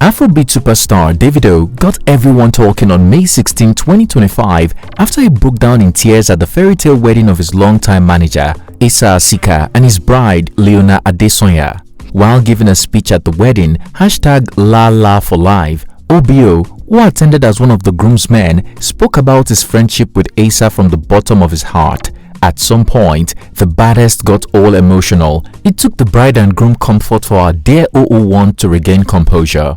Afrobeat superstar Davido got everyone talking on May 16, 2025 after he broke down in tears at the fairytale wedding of his longtime manager Asa Asika and his bride Leona Adesanya. While giving a speech at the wedding, #LaLa4Life, OBO, who attended as one of the groomsmen, spoke about his friendship with Asa from the bottom of his heart. At some point, the Baddest got all emotional. It took the bride and groom comfort for our dear 001 to regain composure.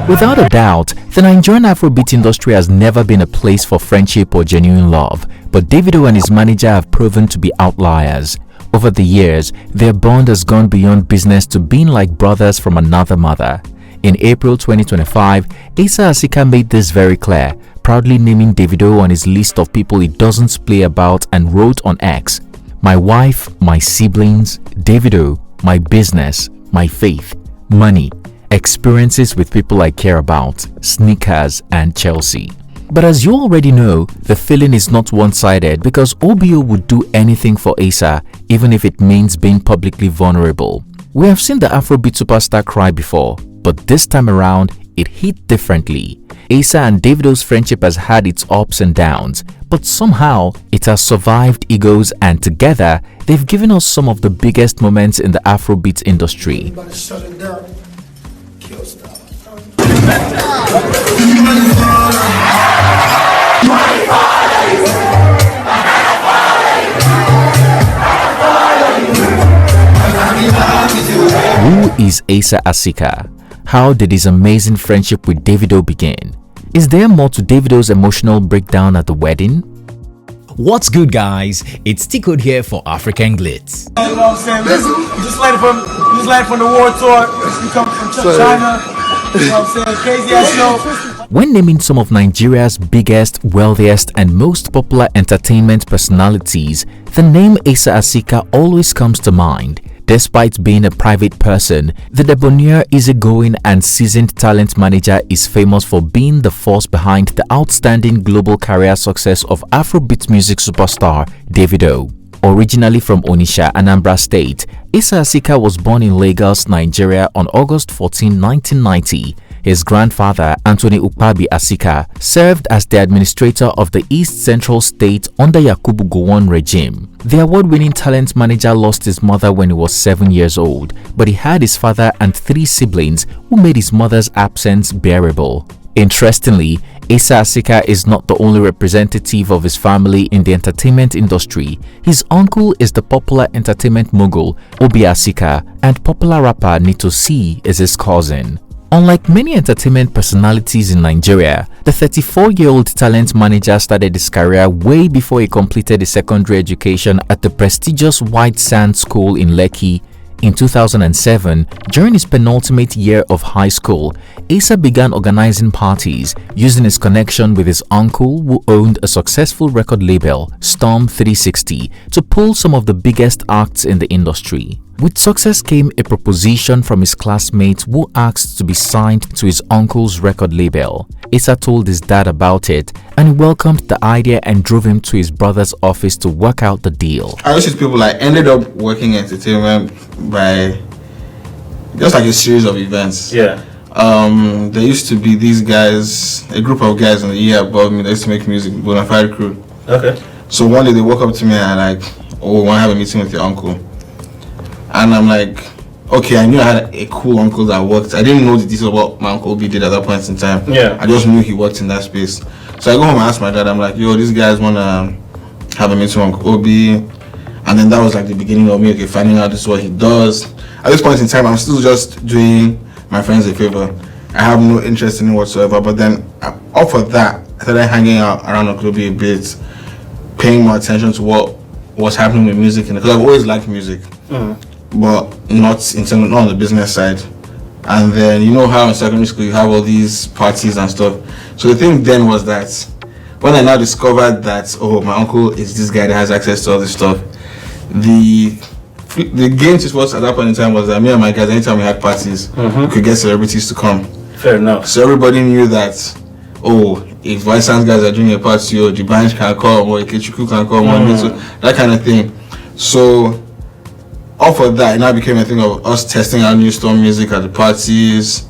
Without a doubt, the Nigerian Afrobeat industry has never been a place for friendship or genuine love, but Davido and his manager have proven to be outliers. Over the years, their bond has gone beyond business to being like brothers from another mother. In April 2025, Asa Asika made this very clear, proudly naming Davido on his list of people he doesn't play about and wrote on X, "My wife, my siblings, Davido, my business, my faith, money, experiences with people I care about, sneakers and Chelsea." But as you already know, the feeling is not one-sided because OBO would do anything for Asa, even if it means being publicly vulnerable. We have seen the Afrobeat superstar cry before, but this time around, it hit differently. Asa and Davido's friendship has had its ups and downs, but somehow it has survived egos, and together, they've given us some of the biggest moments in the Afrobeat industry. Who is Asa Asika? How did his amazing friendship with Davido begin? Is there more to Davido's emotional breakdown at the wedding? What's good, guys? It's T-Code here for African Glitz. You know what I'm saying? Listen, you just landed from the war tour. You come from China. You know what I'm saying? Crazy ass show. When naming some of Nigeria's biggest, wealthiest, and most popular entertainment personalities, the name Asa Asika always comes to mind. Despite being a private person, the debonair, easygoing, and seasoned talent manager is famous for being the force behind the outstanding global career success of Afrobeat music superstar Davido. Originally from Onitsha, Anambra State, Asa Asika was born in Lagos, Nigeria on August 14, 1990. His grandfather, Anthony Ukpabi Asika, served as the administrator of the East Central State under Yakubu Gowon regime. The award-winning talent manager lost his mother when he was 7 years old, but he had his father and 3 siblings who made his mother's absence bearable. Interestingly, Asa Asika is not the only representative of his family in the entertainment industry. His uncle is the popular entertainment mogul Obi Asika, and popular rapper Nito C is his cousin. Unlike many entertainment personalities in Nigeria, the 34-year-old talent manager started his career way before he completed his secondary education at the prestigious White Sands School in Lekki. In 2007, during his penultimate year of high school, Asa began organizing parties using his connection with his uncle, who owned a successful record label, Storm 360, to pull some of the biggest acts in the industry. With success came a proposition from his classmates who asked to be signed to his uncle's record label. Asa told his dad about it and he welcomed the idea and drove him to his brother's office to work out the deal. I wish people ended up working in entertainment by just like a series of events. Yeah. There used to be these guys, a group of guys in the year above me that used to make music, Bonafide crew. Okay. So one day they walk up to me and like, "Oh, we want to have a meeting with your uncle." And I'm like, okay, I knew I had a cool uncle that worked. I didn't know the details of what my uncle Obi did at that point in time. Yeah. I just knew he worked in that space. So I go home and ask my dad, I'm like, yo, these guys want to have a meeting with Uncle Obi. And then that was like the beginning of me, okay, finding out this is what he does. At this point in time, I'm still just doing my friends a favor. I have no interest in it whatsoever. But then, off of that, I started hanging out around Uncle Obi a bit, paying more attention to what was happening with music. Because I've always liked music. But not on the business side. And then you know how in secondary school you have all these parties and stuff. So the thing then was that when I now discovered that, oh, my uncle is this guy that has access to all this stuff, the game to sports at that point in time was that me and my guys, anytime we had parties, we could get celebrities to come. Fair enough. So everybody knew that, oh, if White Sands guys are doing a party, or the band can come, or Ikechukwu can come, or so, that kind of thing. So off of that, it now became a thing of us testing out new storm music at the parties.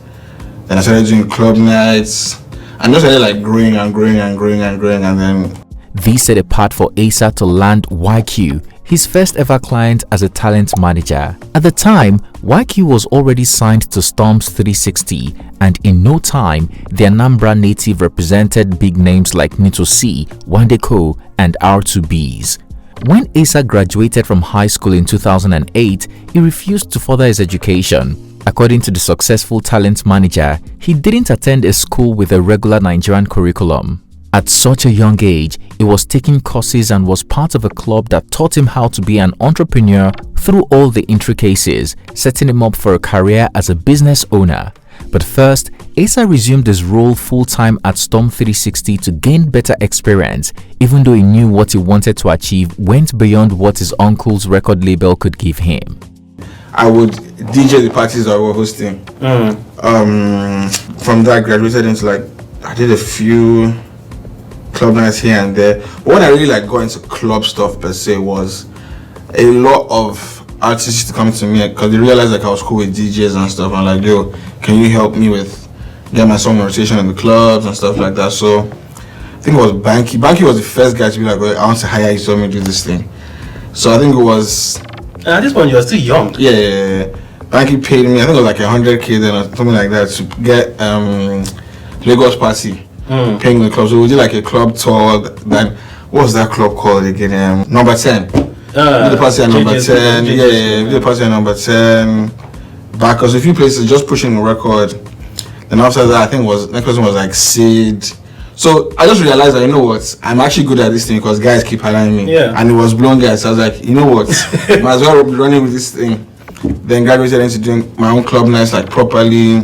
Then I started doing club nights, and just started like growing, and then This set a path for Asa to land YQ, his first ever client as a talent manager. At the time, YQ was already signed to Storms 360, and in no time, the Anambra native represented big names like Nito C, Wandeko, and R2Bs. When Asa graduated from high school in 2008, he refused to further his education. According to the successful talent manager, he didn't attend a school with a regular Nigerian curriculum. At such a young age, he was taking courses and was part of a club that taught him how to be an entrepreneur through all the intricacies, setting him up for a career as a business owner. But first, Asa resumed his role full-time at Storm 360 to gain better experience, even though he knew what he wanted to achieve went beyond what his uncle's record label could give him. I would DJ the parties that we were hosting. From that, I graduated into like, I did a few club nights here and there. But when I really like got into club stuff per se was a lot of artists to come to me because they realized like I was cool with DJs and stuff. I'm like, yo, can you help me with get my song rotation in the clubs and stuff like that? So I think it was Banky. Banky was the first guy to be like, I want to hire you, so me do this thing. So I think it was. At this point, you were still young. Yeah. Banky paid me. I think it was like 100K then or something like that to get Lagos party. Paying the club. So we did like a club tour. Then what was that club called again? Number 10. We did the party at number 10. We did the party at number 10. Back us a few places, just pushing the record. Then after that, I think next person was like Sid. So I just realized that, you know what, I'm actually good at this thing because guys keep hiring me. Yeah. And it was blonde guys. So I was like, you know what, might as well be running with this thing. Then graduated into doing my own club nights like properly.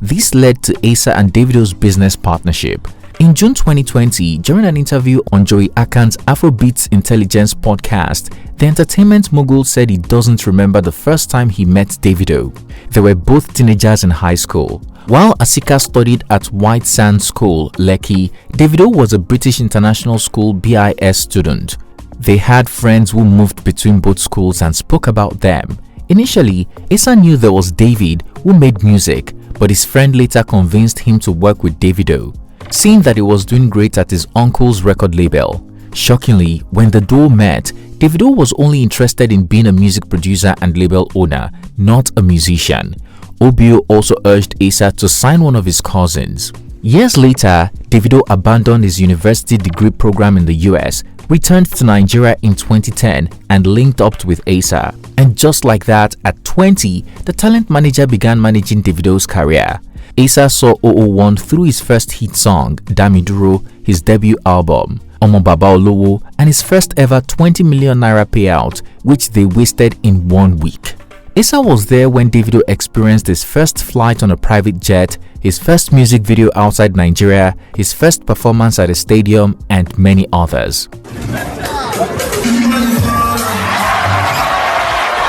This led to Asa and Davido's business partnership. In June 2020, during an interview on Joey Akan's Afrobeat Intelligence podcast, the entertainment mogul said he doesn't remember the first time he met Davido. They were both teenagers in high school. While Asika studied at White Sands School, Lekki, Davido was a British International School BIS student. They had friends who moved between both schools and spoke about them. Initially, Asa knew there was David who made music, but his friend later convinced him to work with Davido, seeing that he was doing great at his uncle's record label. Shockingly, when the duo met, Davido was only interested in being a music producer and label owner, not a musician. Obio also urged Asa to sign one of his cousins. Years later, Davido abandoned his university degree program in the US, returned to Nigeria in 2010 and linked up with Asa. And just like that, at 20, the talent manager began managing Davido's career. Asa saw 001 through his first hit song, Damiduro, his debut album, Omo Baba Olowo, and his first ever 20 million naira payout, which they wasted in 1 week. Asa was there when Davido experienced his first flight on a private jet, his first music video outside Nigeria, his first performance at a stadium, and many others.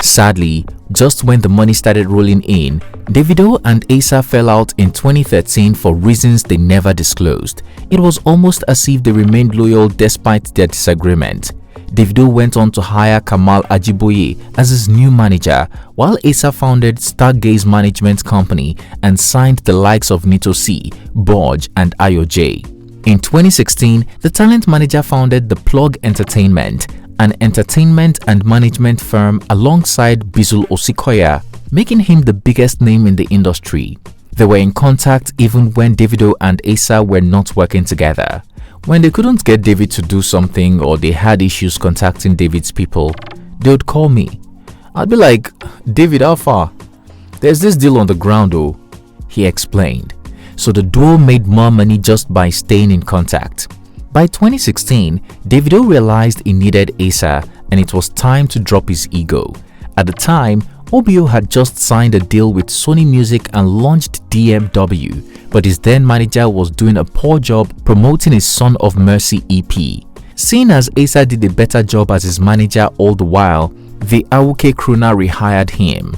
Sadly, just when the money started rolling in, Davido and Asa fell out in 2013 for reasons they never disclosed. It was almost as if they remained loyal despite their disagreement. Davido went on to hire Kamal Ajiboye as his new manager, while Asa founded Stargaze Management Company and signed the likes of Nito C, Borge, and Ayo J. In 2016, the talent manager founded The Plug Entertainment, an entertainment and management firm alongside Bizul Osikoya, making him the biggest name in the industry. They were in contact even when Davido and Asa were not working together. When they couldn't get David to do something or they had issues contacting David's people, they would call me. I'd be like, David, how far? There's this deal on the ground though, he explained. So the duo made more money just by staying in contact. By 2016, Davido realized he needed Asa and it was time to drop his ego. At the time, OBO had just signed a deal with Sony Music and launched DMW, but his then manager was doing a poor job promoting his Son of Mercy EP. Seeing as Asa did a better job as his manager all the while, the Awuke crooner rehired him.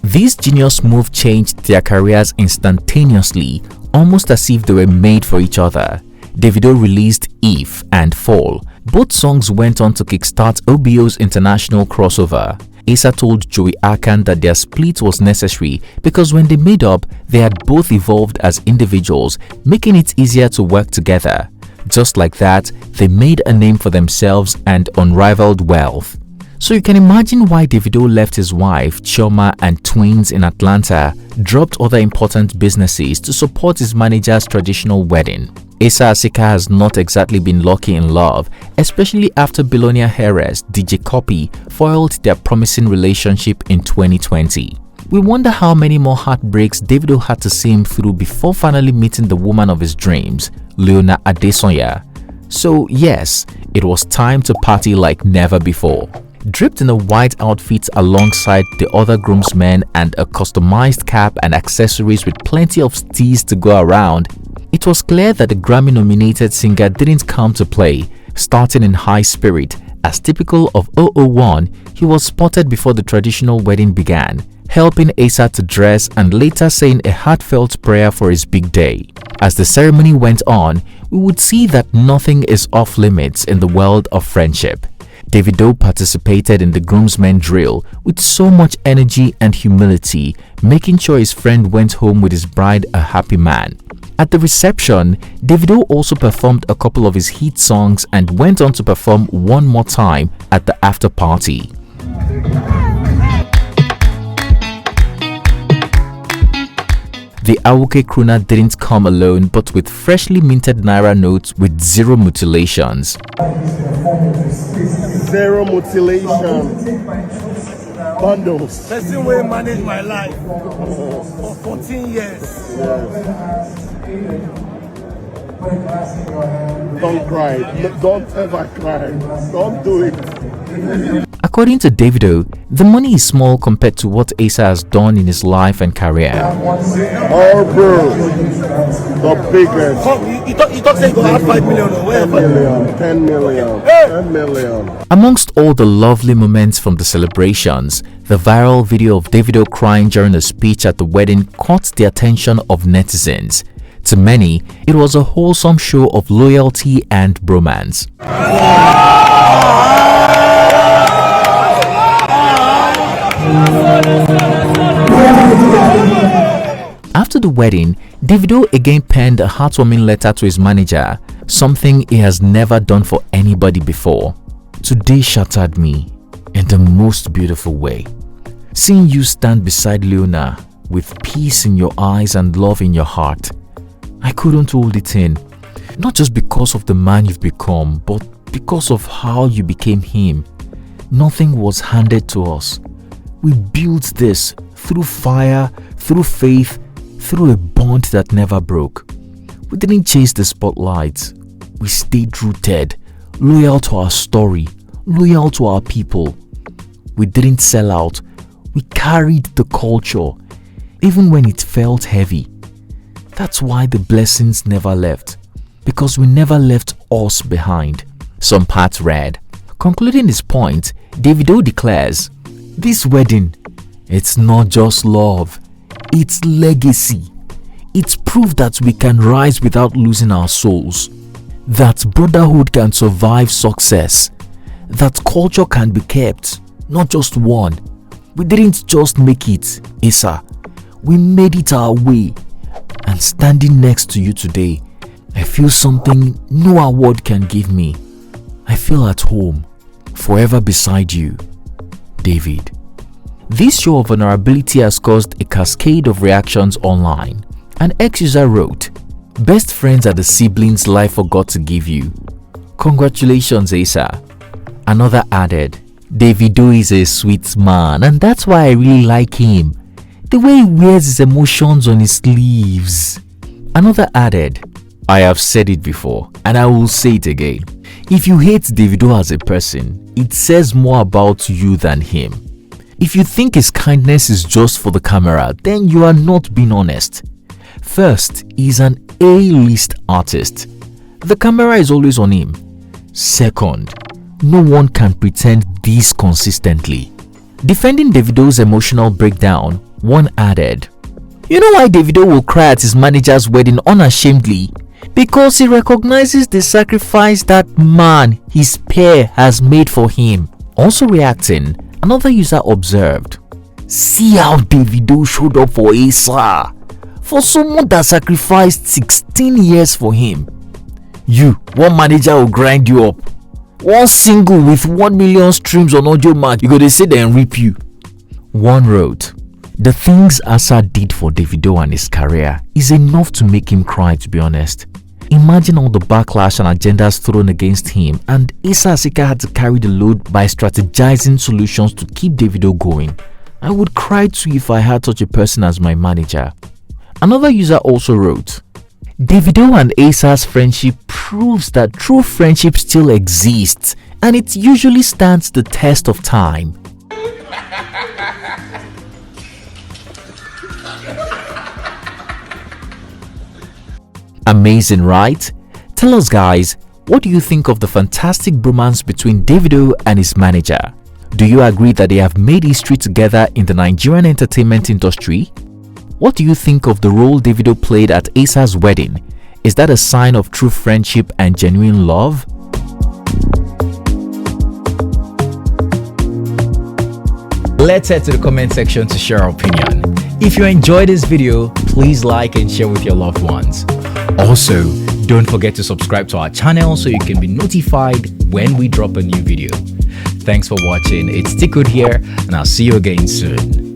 This genius move changed their careers instantaneously, almost as if they were made for each other. Davido released If and Fall. Both songs went on to kickstart OBO's international crossover. Asa told Joey Akan that their split was necessary because when they made up, they had both evolved as individuals, making it easier to work together. Just like that, they made a name for themselves and unrivaled wealth. So you can imagine why Davido left his wife, Chioma, and twins in Atlanta, dropped other important businesses to support his manager's traditional wedding. Asa Asika has not exactly been lucky in love, especially after Billionaire heiress DJ Copy foiled their promising relationship in 2020. We wonder how many more heartbreaks Davido had to see him through before finally meeting the woman of his dreams, Leona Adesanya. So yes, it was time to party like never before. Draped in a white outfit alongside the other groomsmen and a customized cap and accessories with plenty of steez to go around, it was clear that the Grammy-nominated singer didn't come to play. Starting in high spirit, as typical of 001, he was spotted before the traditional wedding began, helping Asa to dress and later saying a heartfelt prayer for his big day. As the ceremony went on, we would see that nothing is off limits in the world of friendship. Davido participated in the groomsmen drill with so much energy and humility, making sure his friend went home with his bride a happy man. At the reception, Davido also performed a couple of his hit songs and went on to perform one more time at the after party. The Awuke crooner didn't come alone but with freshly minted naira notes with zero mutilations. Zero mutilation. Bundles. That's the way I manage my life for 14 years. Yes. Don't cry. Don't ever cry. Don't do it. According to Davido, the money is small compared to what Asa has done in his life and career. Oh, bro. The biggest. You thought saying you have 5 million or whatever. 10 million. 10 million. Amongst all the lovely moments from the celebrations, the viral video of Davido crying during a speech at the wedding caught the attention of netizens. To many, it was a wholesome show of loyalty and bromance. After the wedding, Davido again penned a heartwarming letter to his manager, something he has never done for anybody before. Today shattered me in the most beautiful way. Seeing you stand beside Leona with peace in your eyes and love in your heart, I couldn't hold it in. Not just because of the man you've become, but because of how you became him. Nothing was handed to us. We built this through fire, through faith, through a bond that never broke. We didn't chase the spotlight. We stayed rooted, loyal to our story, loyal to our people. We didn't sell out. We carried the culture, even when it felt heavy. That's why the blessings never left, because we never left us behind. Some parts read. Concluding his point, Davido declares, "This wedding, it's not just love, it's legacy. It's proof that we can rise without losing our souls, that brotherhood can survive success, that culture can be kept, not just one. We didn't just make it, Asa. We made it our way. And standing next to you today, I feel something no award can give me. I feel at home, forever beside you, David." This show of vulnerability has caused a cascade of reactions online. An ex-user wrote, "Best friends are the siblings life forgot to give you. Congratulations, Asa." Another added, "Davido is a sweet man and that's why I really like him. The way he wears his emotions on his sleeves." Another added, "I have said it before and I will say it again. If you hate Davido as a person, it says more about you than him. If you think his kindness is just for the camera, then you are not being honest. First, he's an A-list artist. The camera is always on him. Second, no one can pretend this consistently. Defending Davido's emotional breakdown, one added, "You know why Davido will cry at his manager's wedding unashamedly? Because he recognizes the sacrifice that man, his peer, has made for him." Also reacting, another user observed, "See how Davido showed up for Asa. For someone that sacrificed 16 years for him. You, one manager will grind you up. One single with 1 million streams on audio mark, you go to say then rip you." One wrote, "The things Asa did for Davido and his career is enough to make him cry, to be honest. Imagine all the backlash and agendas thrown against him, and Asa Asika had to carry the load by strategizing solutions to keep Davido going. I would cry too if I had such a person as my manager." Another user also wrote, "Davido and Asa's friendship proves that true friendship still exists, and it usually stands the test of time." Amazing, right? Tell us guys, what do you think of the fantastic bromance between Davido and his manager? Do you agree that they have made history together in the Nigerian entertainment industry? What do you think of the role Davido played at Asa's wedding? Is that a sign of true friendship and genuine love? Let's head to the comment section to share our opinion. If you enjoyed this video, please like and share with your loved ones. Also, don't forget to subscribe to our channel so you can be notified when we drop a new video. Thanks for watching. It's Tikud here, and I'll see you again soon.